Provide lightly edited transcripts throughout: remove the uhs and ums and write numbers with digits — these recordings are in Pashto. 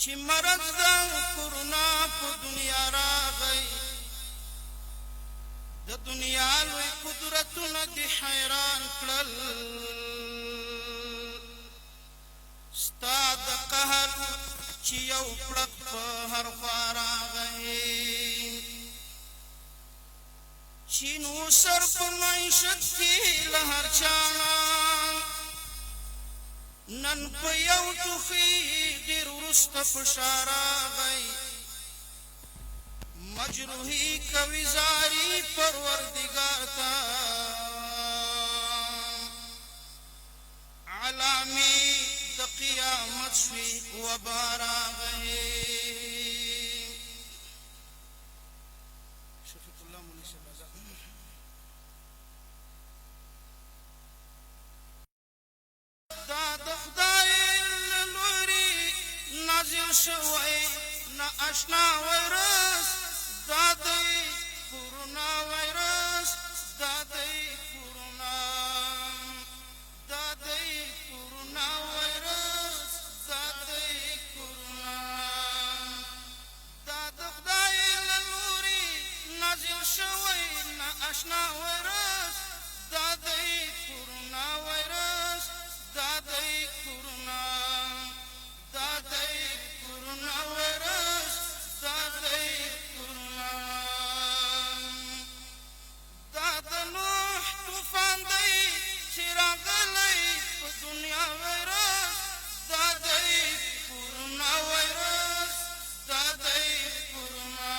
چې مرض د کرونا په دنیا راغی د دنیا لوی قدرتونه دې حیران کړل ستا د قهر چې یو پړق په هر خوا راغی چې نو سر په معیشت کې له هر چا نن په یو ټوخي ډېر وروسته فشار راغی مجروحي کوي زاري پروردګار ته علامې د قیامت شوي وبا راغی شفیق الله مولوي صاحب دا د خدای له لوري نازل شوی نا اشنا ویروس دا دی کرونا ویروس دا دی کرونا دا دی کرونا ویروس دا دی کرونا دا د خدای له لوري نازل شوی نا اشنا ویروس دا دی کرونا ویروس دا دی کرونا دا دی کرونا ویروس دا دی کرونا دا د نوح طوفان دی چې راغلی په دنیا ویروس دا دی کرونا ویروس دا دی کرونا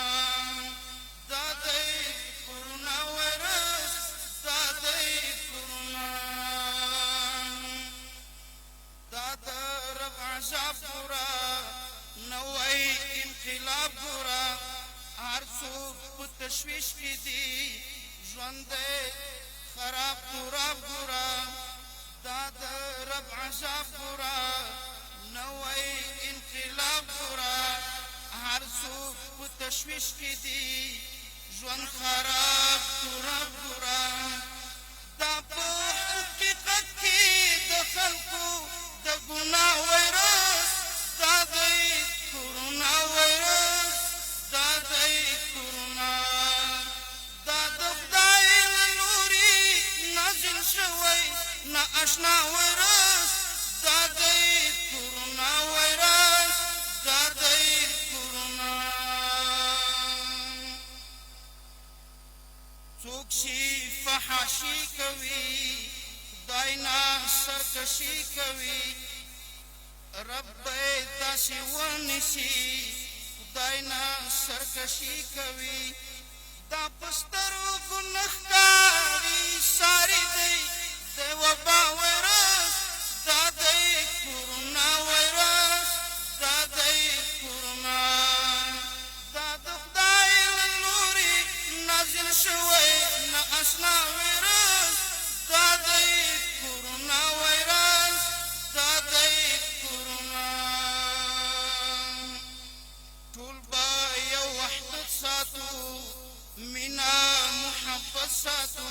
دا دی کرونا ویروس دا دی کرونا دا د رب عذاب ګوره نوی انقلاب ګوره هر څوک په تشویش کې دي ژوند دی خراب خراب ګوره دا د رب عذاب ګوره نوی انقلاب ګوره هر څوک په تشویش کې دي ژوند خراب خراب ګوره دا په حقیقت کې د خلکو د ګناه ویروس دا دی کرونا ویروس دا دی کرونا دا د خدای له لوري نازل شوی نا اشنا ویروس دا دی کرونا ویروس دا دی کرونا څوک چې فحاشي کوي خدای نه سرکشي کوي رب داسې ونیسي خدای نه سرکشي کوي دا په سترګو نه ښکاري ساری دی د وبا ویروس دا دی کرونا ویروس دا دی کرونا دا د خدای له لوري نازل شوی نه اشنا ویروس دا دی کرونا ویروس دا دی کرونا ټول به یو وحدت ساتو مینا محبت ساتو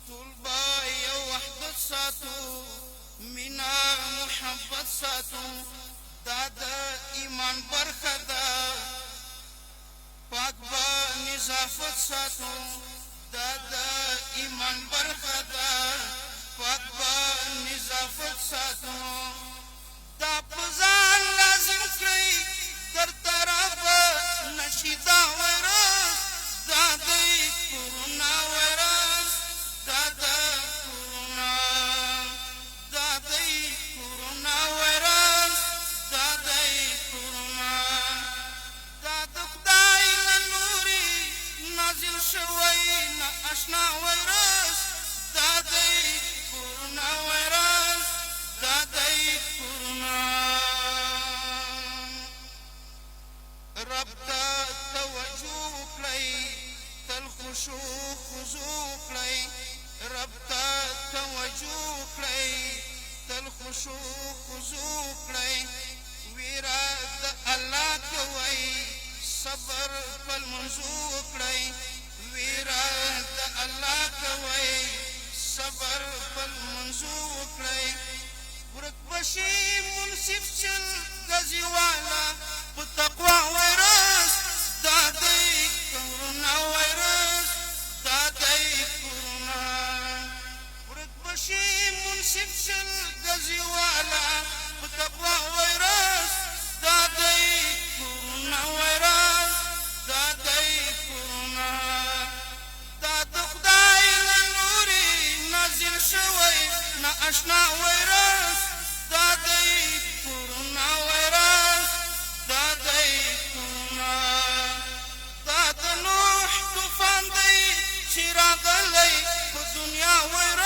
ټول به یو وحدت ساتو مینا محبت ساتو دا د ایمان برخه ده پاک به نظافت ساتو دا د ایمان برخه ده پاک به نظافت ساتو دا په ځان لازم کړئ در طرفه نشي دا ویروس دا دی کرونا ویروس دا د کرونا دا دی کرونا ویروس دا دی کرونا دا د خدای له لوري نازل شوی نه اشنا ویروس دا دی کرونا ویروس دا دی کرونا رب ته توجه وکړئ تل خشوع خضوع کړئ رب ته توجه وکړئ تل خشوع خضوع کړئ ویره د الله کوئ صبر په لمونځو وکړئ ویره د الله کوئ صبر په لمونځو وکړئ ورک بشي منصف چل ګزي والا وای